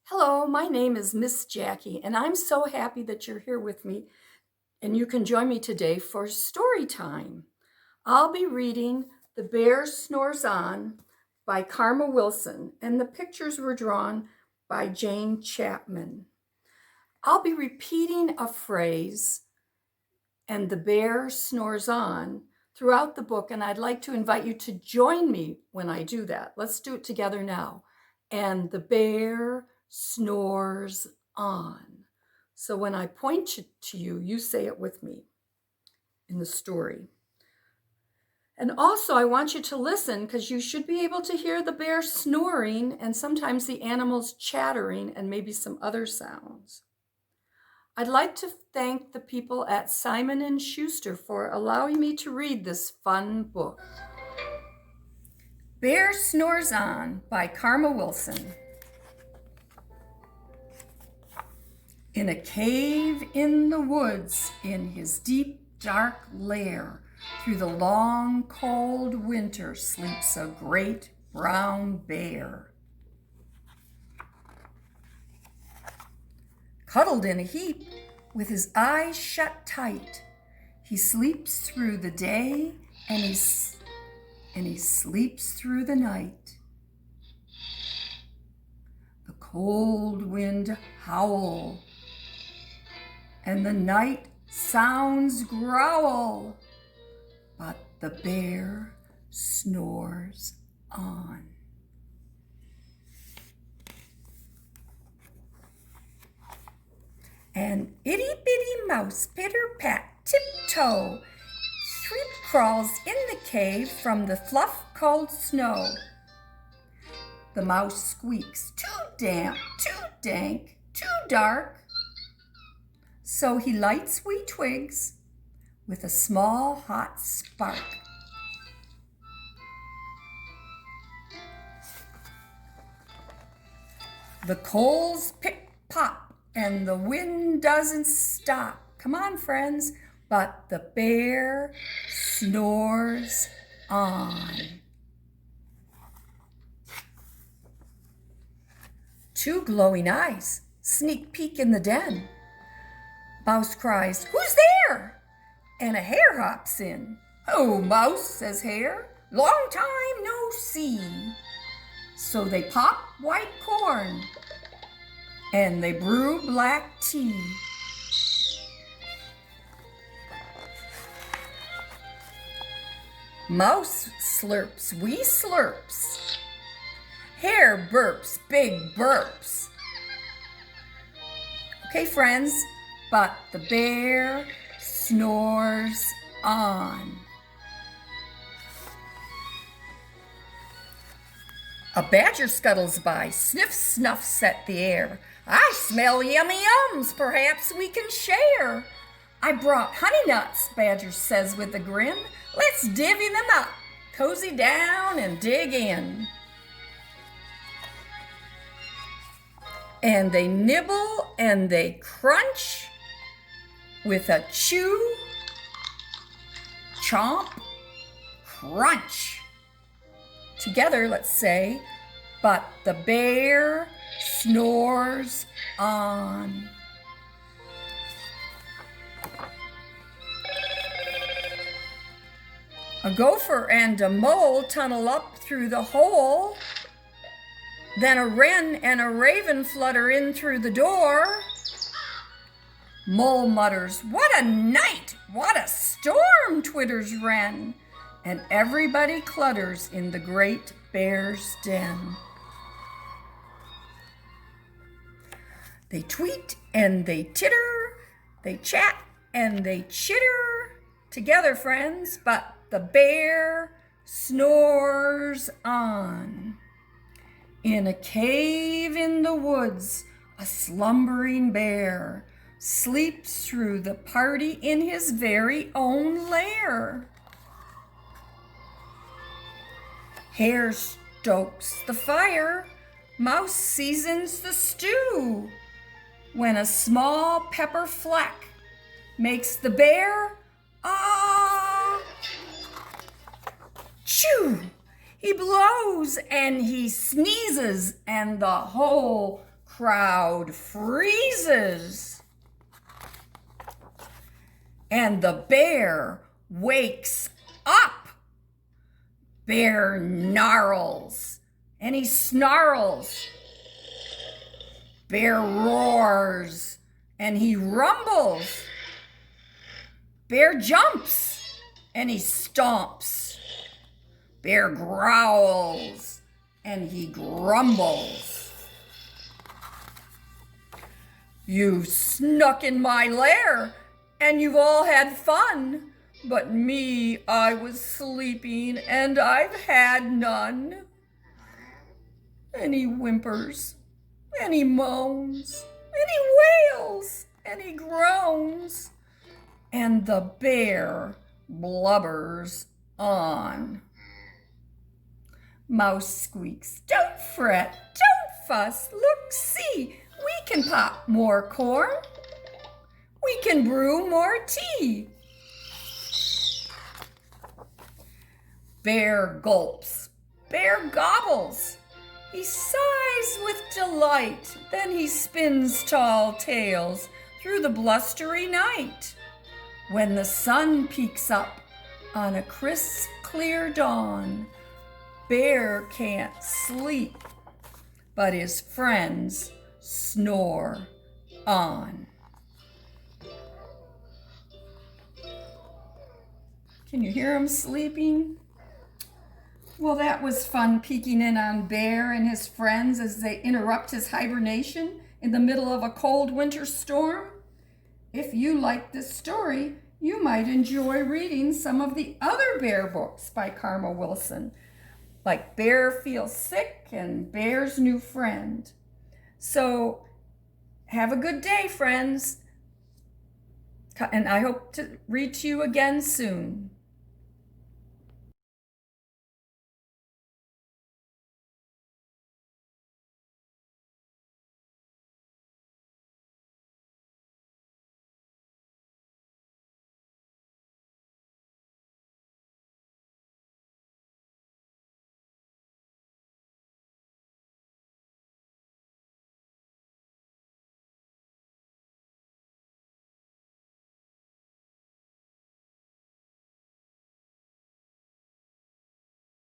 Hello, my name is Miss Jackie, and I'm so happy that you're here with me and you can join me today for story time. I'll be reading The Bear Snores On by Karma Wilson, and the pictures were drawn by Jane Chapman. I'll be repeating a phrase, and the bear snores on, throughout the book, and I'd like to invite you to join me when I do that. Let's do it together now. And the bear snores on. So when I point to you, you say it with me in the story. And also, I want you to listen because you should be able to hear the bear snoring and sometimes the animals chattering and maybe some other sounds. I'd like to thank the people at Simon and Schuster for allowing me to read this fun book. Bear Snores On by Karma Wilson. In a cave in the woods, in his deep, dark lair, through the long, cold winter sleeps a great brown bear. Cuddled in a heap, with his eyes shut tight, he sleeps through the day and he sleeps through the night. The cold wind howl, and the night sounds growl, but the bear snores on. An itty-bitty mouse, pitter-pat, tiptoe, crawls in the cave from the fluff-cold snow. The mouse squeaks, too damp, too dank, too dark. So he lights wee twigs with a small hot spark. The coals pick-pop and the wind doesn't stop. Come on, friends, but the bear snores on. Two glowing eyes sneak peek in the den. Mouse cries, "Who's there?" And a hare hops in. "Oh, Mouse," says Hare, "long time no see." So they pop white corn and they brew black tea. Mouse slurps wee slurps. Hare burps big burps. Okay, friends, but the bear snores on. A badger scuttles by, sniff snuffs at the air. "I smell yummy yums, perhaps we can share." "I brought honey nuts," Badger says with a grin. "Let's divvy them up, cozy down and dig in." And they nibble and they crunch with a chew, chomp, crunch. Together, let's say, but the bear snores on. A gopher and a mole tunnel up through the hole. Then a wren and a raven flutter in through the door. Mole mutters, "What a night! What a storm!" twitters wren. And everybody clutters in the great bear's den. They tweet and they titter, they chat and they chitter. Together, friends, but the bear snores on. In a cave in the woods, a slumbering bear sleeps through the party in his very own lair. Hare stokes the fire, Mouse seasons the stew, when a small pepper fleck makes the bear, chew. He blows and he sneezes and the whole crowd freezes. And the bear wakes up. Bear gnarls and he snarls. Bear roars and he rumbles. Bear jumps and he stomps. Bear growls and he grumbles. You've snuck in my lair and you've all had fun, but me, I was sleeping and I've had none. And he whimpers, and he moans, and he wails, and he groans, and the bear blubbers on. Mouse squeaks, don't fret, don't fuss, look, see, we can pop more corn. We can brew more tea. Bear gulps, bear gobbles. He sighs with delight, then he spins tall tales through the blustery night. When the sun peeks up on a crisp, clear dawn, Bear can't sleep, but his friends snore on. Can you hear him sleeping? Well, that was fun peeking in on Bear and his friends as they interrupt his hibernation in the middle of a cold winter storm. If you like this story, you might enjoy reading some of the other bear books by Karma Wilson, like Bear Feels Sick and Bear's New Friend. So have a good day, friends, and I hope to reach you again soon.